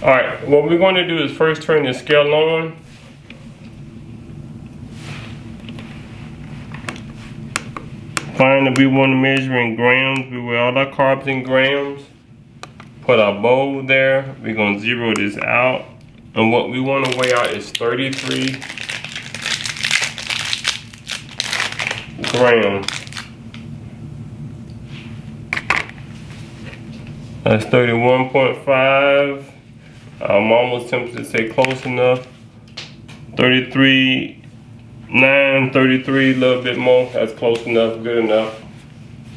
Alright, what we're going to do is first turn the scale on. Find that we want to measure in grams. We weigh all our carbs in grams. Put our bowl there. We're going to zero this out. And what we want to weigh out is 33 grams. That's 31.5. I'm almost tempted to say close enough. 33, a little bit more. That's close enough, good enough.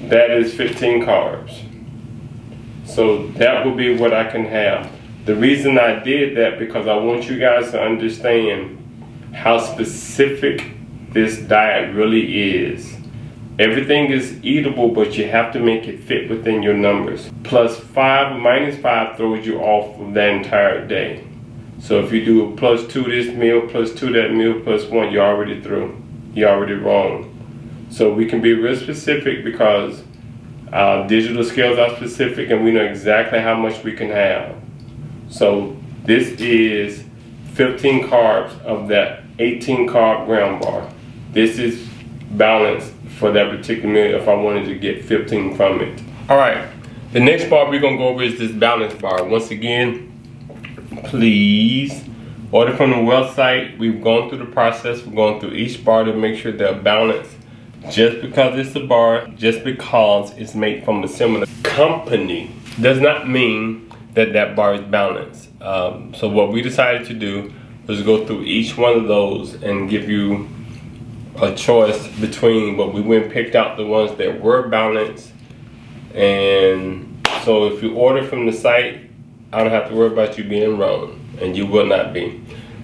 That is 15 carbs. So that will be what I can have. The reason I did that because I want you guys to understand how specific this diet really is. Everything is eatable, but you have to make it fit within your numbers. +5, -5 throws you off of that entire day. So if you do a +2 this meal, +2 that meal, +1, you're already through. You're already wrong. So we can be real specific because digital scales are specific and we know exactly how much we can have. So this is 15 carbs of that 18 carb ground bar. This is balanced for that particular meal if I wanted to get 15 from it. Alright, the next bar we're going to go over is this balance bar. Once again, please order from the website. We've gone through the process. We're going through each bar to make sure they're balanced. Just because it's a bar, just because it's made from a similar company, does not mean that that bar is balanced. So what we decided to do was go through each one of those and give you a choice between what we went and picked out the ones that were balanced. And so if you order from the site, I don't have to worry about you being wrong, and you will not be.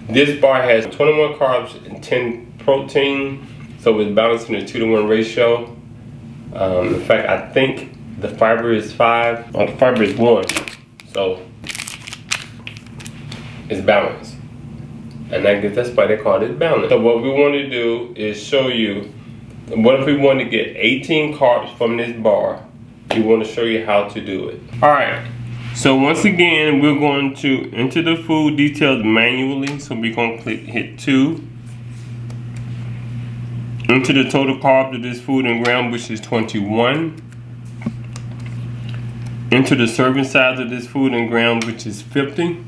This bar has 21 carbs and 10 protein, so it's balanced in a 2-to-1 ratio. In fact, I think the fiber is 5, or the fiber is 1, so it's balanced. And I guess that's why they call it balanced. So what we want to do is show you, what if we want to get 18 carbs from this bar? We want to show you how to do it. Alright, so once again, we're going to enter the food details manually. So we're going to hit 2. Enter the total carbs of this food in grams, which is 21. Enter the serving size of this food in grams, which is 50.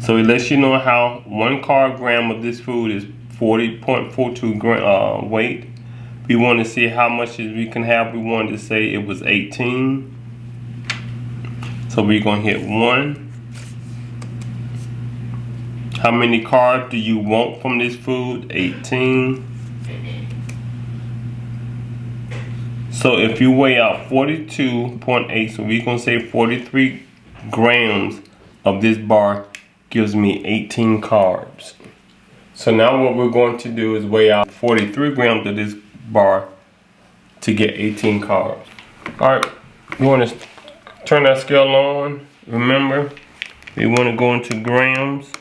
So it lets you know how 1 carb gram of this food is 40.42 weight. We want to see how much we can have. We wanted to say it was 18. So we're going to hit 1. How many carbs do you want from this food? 18. So if you weigh out 42.8, so we're going to say 43 grams of this bar gives me 18 carbs. So now what we're going to do is weigh out 43 grams of this bar to get 18 carbs. Alright, we want to turn that scale on. Remember, we want to go into grams.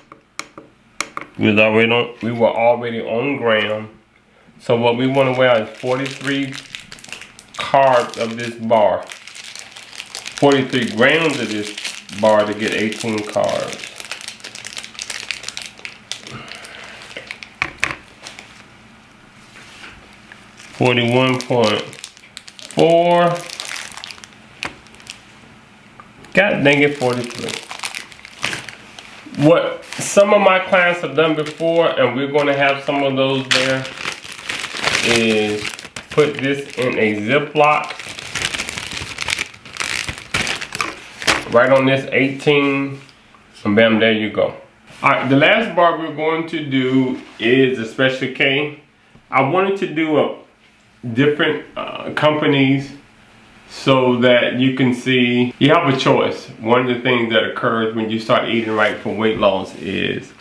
We were already on gram. So what we want to weigh out is 43 carbs of this bar. 43 grams of this bar to get 18 carbs. $41.4. God dang it, 43. What some of my clients have done before, and we're going to have some of those there, is put this in a Ziploc right on this 18, and bam, there you go. Alright, the last bar we're going to do is a Special K. I wanted to do a different companies so that you can see you have a choice. One of the things that occurs when you start eating right for weight loss is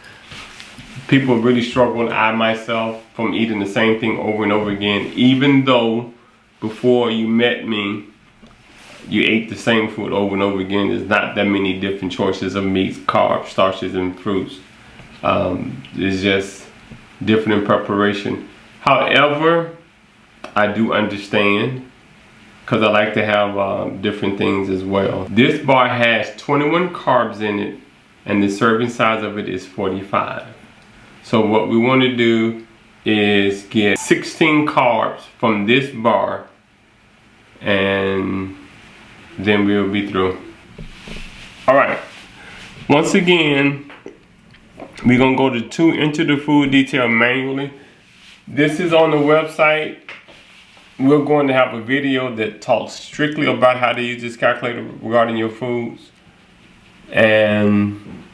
people really struggle, and I myself, from eating the same thing over and over again, even though before you met me you ate the same food over and over again. There's not that many different choices of meats, carbs, starches, and fruits. It's just different in preparation. However, I do understand because I like to have different things as well. This bar has 21 carbs in it, and the serving size of it is 45. So what we want to do is get 16 carbs from this bar, and then we'll be through. Alright, once again, we're going to go to enter the food detail manually. This is on the website. We're going to have a video that talks strictly about how to use this calculator regarding your foods. And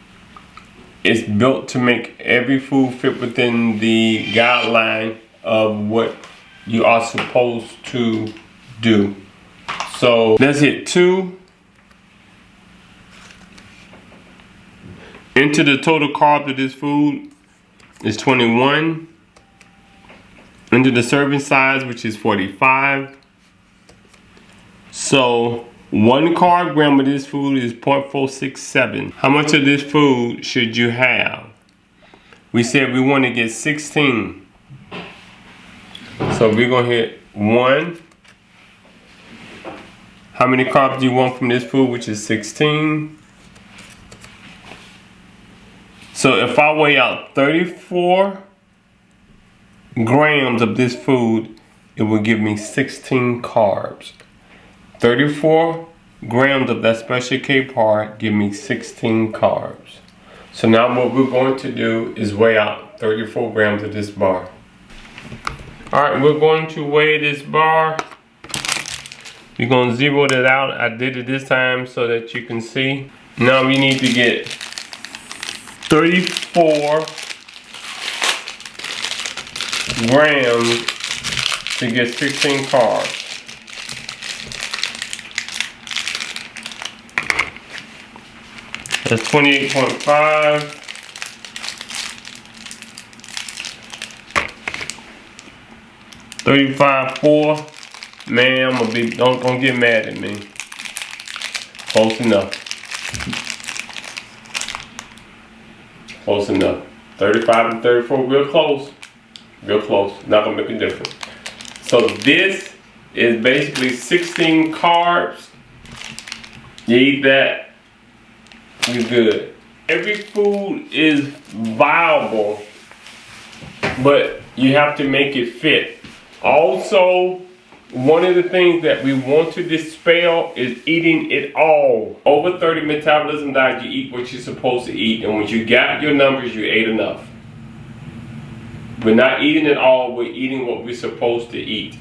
it's built to make every food fit within the guideline of what you are supposed to do. So let's hit 2. Enter the total carbs of this food is 21. Enter the serving size, which is 45. So 1 carb gram of this food is 0.467. How much of this food should you have? We said we want to get 16. So we're going to hit 1. How many carbs do you want from this food, which is 16? So if I weigh out 34 grams of this food, it will give me 16 carbs. 34 grams of that Special K bar give me 16 carbs. So now what we're going to do is weigh out 34 grams of this bar. Alright, we're going to weigh this bar. We're going to zero it out. I did it this time so that you can see. Now we need to get 34 grams to get 16 carbs. That's 28.5. 35.4. Man, I'm gonna be, don't get mad at me. Close enough. Close enough. 35 and 34, real close. Real close. Not gonna make a difference. So this is basically 16 carbs. You eat that, you're good. Every food is viable, but you have to make it fit. Also, one of the things that we want to dispel is eating it all. Over 30 metabolism diet, you eat what you're supposed to eat, and when you got your numbers, you ate enough. We're not eating it all, we're eating what we're supposed to eat.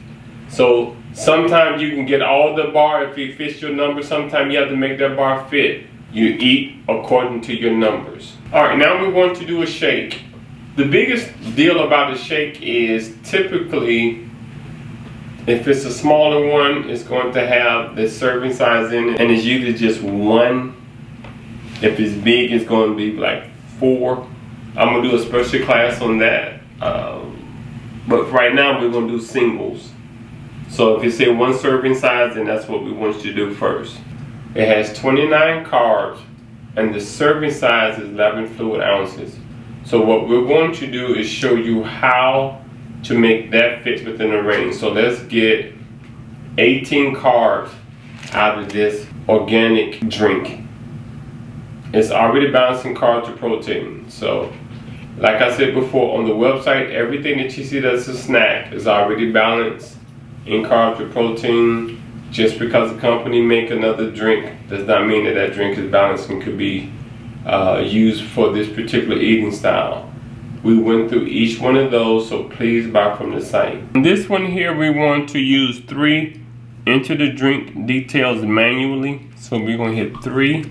So sometimes you can get all the bar if it fits your numbers. Sometimes you have to make that bar fit. You eat according to your numbers. Alright, now we're going to do a shake. The biggest deal about a shake is typically, if it's a smaller one, it's going to have the serving size in it, and it's usually just 1. If it's big, it's going to be like 4. I'm going to do a special class on that. But right now, we're going to do singles. So if you say 1 serving size, then that's what we want you to do first. It has 29 carbs, and the serving size is 11 fluid ounces. So what we're going to do is show you how to make that fit within the range. So let's get 18 carbs out of this organic drink. It's already balancing carbs to protein. So like I said before, on the website, everything that you see that's a snack is already balanced in carbs to protein. Just because a company make another drink does not mean that that drink is balanced and could be used for this particular eating style. We went through each one of those, so please buy from the site. This one here, we want to use 3. Enter the drink details manually. So we're going to hit 3.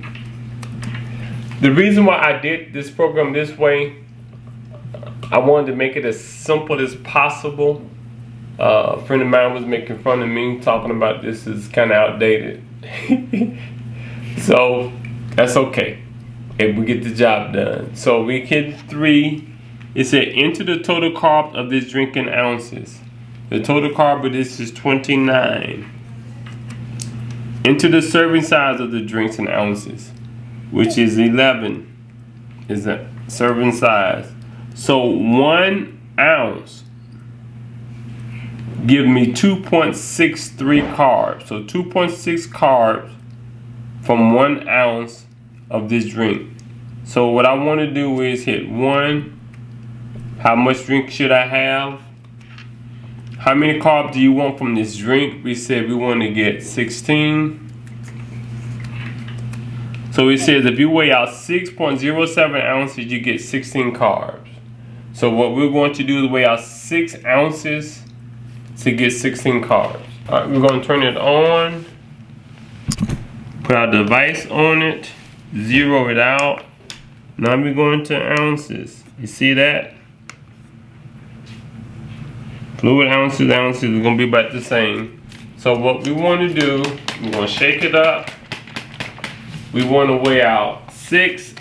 The reason why I did this program this way, I wanted to make it as simple as possible. A friend of mine was making fun of me, talking about this is kind of outdated. So that's okay if we get the job done. So we hit 3. It said enter the total carb of this drink in ounces. The total carb of this is 29. Enter the serving size of the drinks in ounces, which is 11 is the serving size. So 1 ounce give me 2.63 carbs. So 2.6 carbs from 1 ounce of this drink. So what I want to do is hit 1. How much drink should I have? How many carbs do you want from this drink? We said we want to get 16. So it says if you weigh out 6.07 ounces, you get 16 carbs. So what we're going to do is weigh out 6 ounces to get 16 carbs. All right, we're going to turn it on. Put our device on it. Zero it out. Now we're going to ounces. You see that? Fluid ounces is going to be about the same. So what we want to do, we're going to shake it up. We want to weigh out 6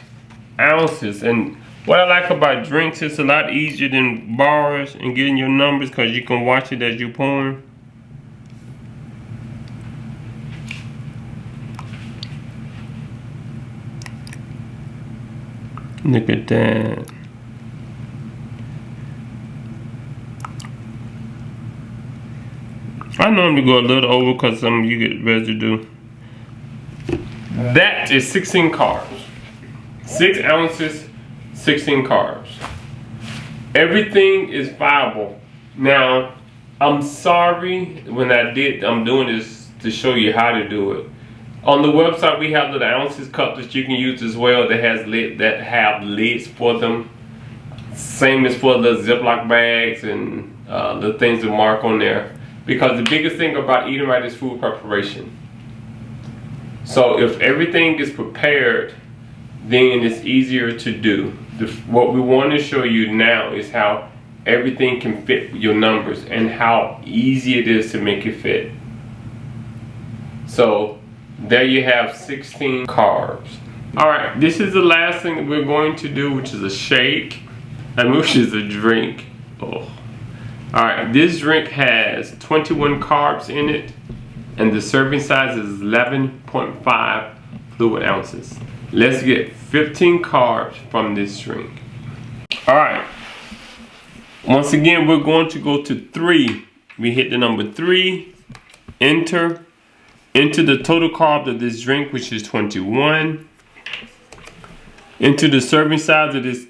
ounces. And what I like about drinks, it's a lot easier than bars and getting your numbers because you can watch it as you're pouring. Look at that. I normally go a little over because some of you get residue. That is 16 carbs. 6 ounces, 16 carbs. Everything is viable. Now, I'm sorry I'm doing this to show you how to do it. On the website, we have little ounces cups that you can use as well that have lids for them. Same as for the Ziploc bags and the things that mark on there. Because the biggest thing about eating right is food preparation. So if everything is prepared, then it's easier to do. What we want to show you now is how everything can fit your numbers and how easy it is to make it fit. So there you have 16 carbs. Alright, this is the last thing that we're going to do, which is a shake, and which is a drink. Oh. Alright, this drink has 21 carbs in it, and the serving size is 11.5 fluid ounces. Let's get 15 carbs from this drink. Alright, once again, we're going to go to 3. We hit the number 3, enter the total carbs of this drink, which is 21. Enter the serving size of this,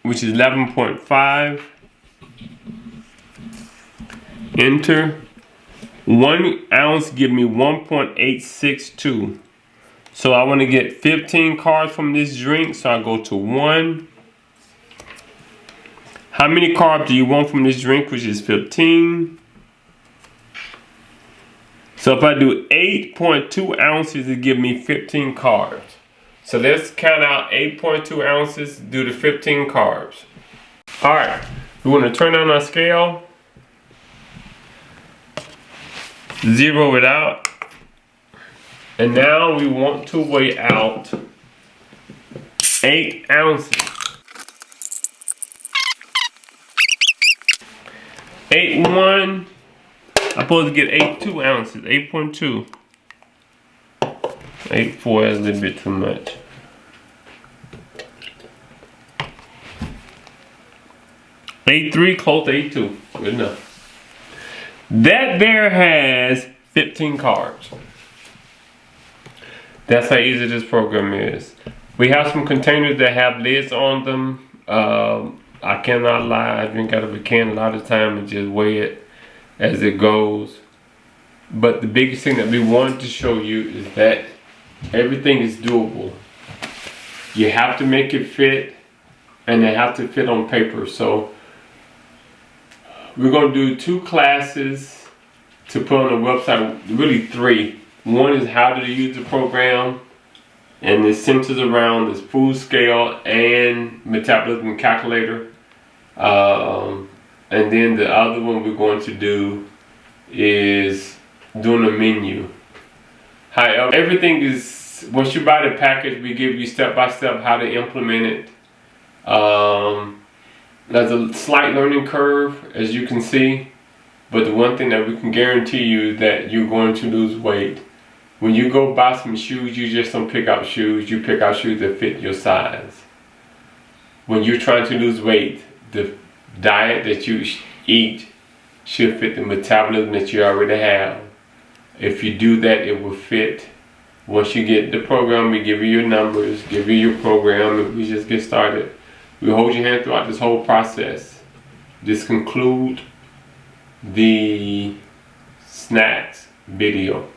which is 11.5. Enter. 1 ounce give me 1.862. So I want to get 15 carbs from this drink, so I go to 1. How many carbs do you want from this drink, which is 15? So if I do 8.2 ounces, it give me 15 carbs. So let's count out 8.2 ounces, do the 15 carbs. All right, we want to turn on our scale. Zero it out. And now we want to weigh out 8 ounces. 8.1. I'm supposed to get 8.2 ounces. 8.2. 8.4 is a little bit too much. 8.3 close to 8.2. Good enough. That there has 15 carbs. That's how easy this program is. We have some containers that have lids on them. I cannot lie, I drink out of a can a lot of time and just weigh it as it goes. But the biggest thing that we wanted to show you is that everything is doable. You have to make it fit, and they have to fit on paper. So we're going to do 2 classes to put on the website, really 3. One is how to use the program, and it centers around this food scale and metabolism calculator. And then the other one we're going to do is doing a menu. However, everything is, once you buy the package, we give you step-by-step how to implement it. There's a slight learning curve, as you can see, but the one thing that we can guarantee you is that you're going to lose weight. When you go buy some shoes, you just don't pick out shoes, you pick out shoes that fit your size. When you're trying to lose weight, the diet that you eat should fit the metabolism that you already have. If you do that, it will fit. Once you get the program, we give you your numbers, give you your program, and we just get started. We hold your hand throughout this whole process. This concludes the snacks video.